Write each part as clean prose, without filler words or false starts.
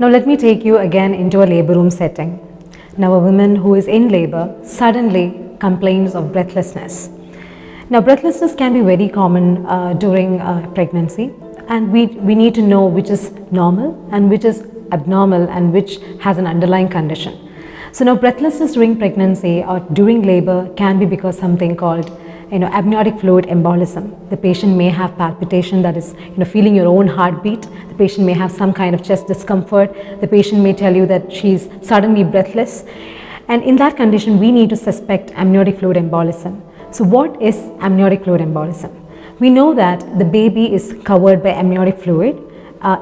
Now let me take you again into a labor room setting. Now a woman who is in labor suddenly complains of breathlessness. Now breathlessness can be very common during pregnancy, and we need to know which is normal and which is abnormal and which has an underlying condition. So now breathlessness during pregnancy or during labor can be because something called amniotic fluid embolism. The patient may have palpitation, that is feeling your own heartbeat. The patient may have some kind of chest discomfort. The patient may tell you that she's suddenly breathless. And in that condition, we need to suspect amniotic fluid embolism. So what is amniotic fluid embolism? We know that the baby is covered by amniotic fluid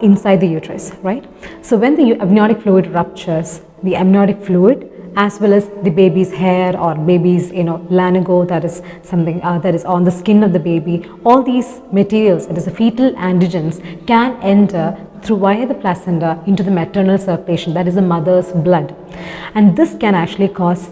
inside the uterus, right? So when the amniotic fluid ruptures, the amniotic fluid as well as the baby's hair or baby's lanago, that is something that is on the skin of the baby, all these materials, it is the fetal antigens, can enter through via the placenta into the maternal circulation, that is the mother's blood, and this can actually cause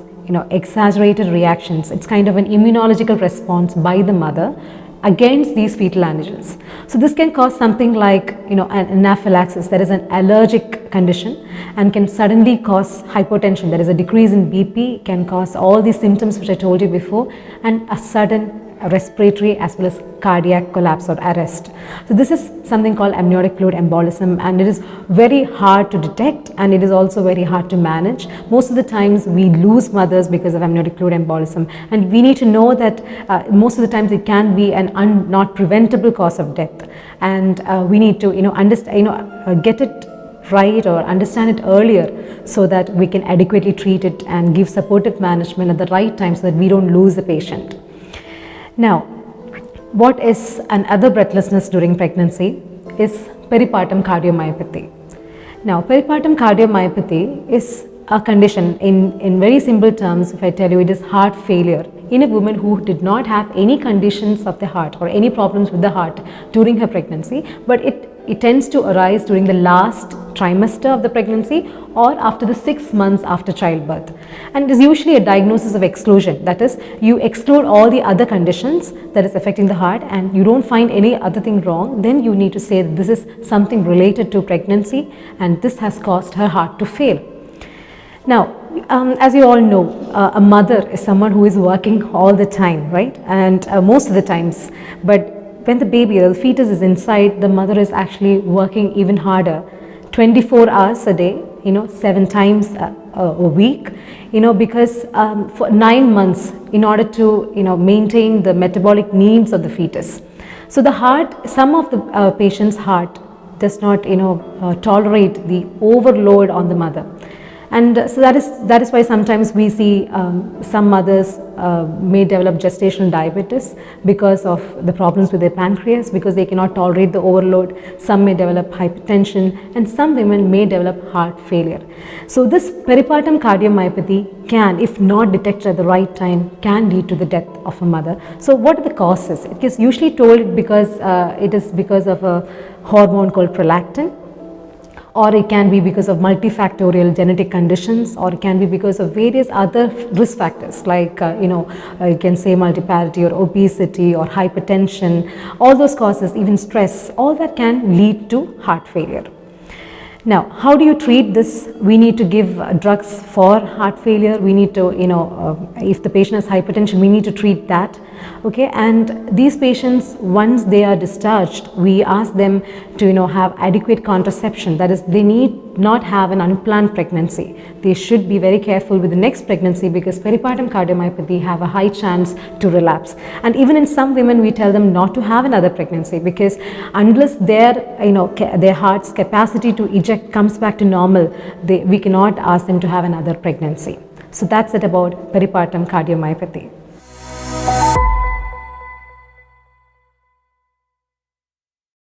exaggerated reactions. It's kind of an immunological response by the mother against these fetal antigens. So this can cause something like an anaphylaxis, that is an allergic condition, and can suddenly cause hypotension, that is a decrease in BP, can cause all these symptoms which I told you before, and a sudden respiratory as well as cardiac collapse or arrest. So this is something called amniotic fluid embolism, and it is very hard to detect, and it is also very hard to manage. Most of the times we lose mothers because of amniotic fluid embolism, and we need to know that most of the times it can be an not preventable cause of death, and we need to understand, get it right or understand it earlier so that we can adequately treat it and give supportive management at the right time so that we don't lose the patient. Now, what is another breathlessness during pregnancy is peripartum cardiomyopathy. Now, peripartum cardiomyopathy is a condition, in very simple terms, if I tell you, it is heart failure in a woman who did not have any conditions of the heart or any problems with the heart during her pregnancy, but it tends to arise during the last trimester of the pregnancy or after the 6 months after childbirth. And it is usually a diagnosis of exclusion, that is, you exclude all the other conditions that is affecting the heart and you don't find any other thing wrong, then you need to say that this is something related to pregnancy and this has caused her heart to fail. Now, as you all know, a mother is someone who is working all the time, right? And most of the times, but when the baby or the fetus is inside, the mother is actually working even harder, 24 hours a day, 7 times a week, because for 9 months in order to, maintain the metabolic needs of the fetus. So the heart, some of the patient's heart does not, tolerate the overload on the mother. And so that is why sometimes we see some mothers may develop gestational diabetes because of the problems with their pancreas, because they cannot tolerate the overload. Some may develop hypertension and some women may develop heart failure. So this peripartum cardiomyopathy can, if not detected at the right time, can lead to the death of a mother. So what are the causes? It is usually told because it is because of a hormone called prolactin, or it can be because of multifactorial genetic conditions, or it can be because of various other risk factors like you can say multiparity or obesity or hypertension. All those causes, even stress, all that can lead to heart failure. Now, how do you treat this? We need to give drugs for heart failure. We need to, if the patient has hypertension, we need to treat that. Okay, and these patients, once they are discharged, we ask them to, have adequate contraception. That is, they need not have an unplanned pregnancy. They should be very careful with the next pregnancy because peripartum cardiomyopathy have a high chance to relapse. And even in some women, we tell them not to have another pregnancy because unless their, their heart's capacity to eject comes back to normal, we cannot ask them to have another pregnancy. So that's it about peripartum cardiomyopathy.